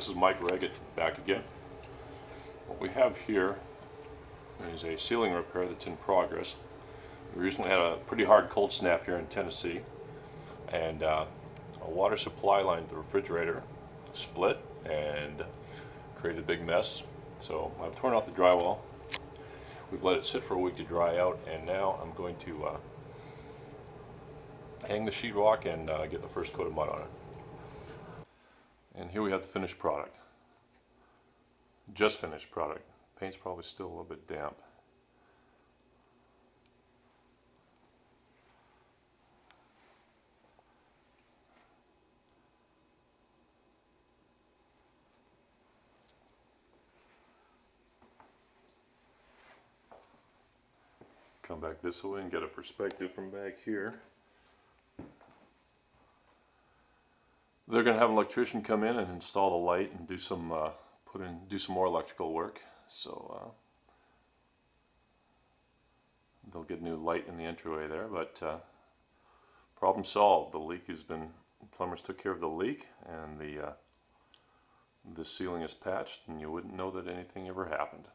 This is Mike Reggett back again. What we have here is a ceiling repair that's in progress. We recently had a pretty hard cold snap here in Tennessee, and a water supply line to the refrigerator split and created a big mess. So I've torn out the drywall. We've let it sit for a week to dry out, and now I'm going to hang the sheetrock and get the first coat of mud on it. And here we have the finished product. Just finished product. Paint's probably still a little bit damp. Come back this way and get a perspective from back here. They're going to have an electrician come in and install the light and do some more electrical work. So they'll get new light in the entryway there. But problem solved. The leak has been, plumbers took care of the leak, and the ceiling is patched, and you wouldn't know that anything ever happened.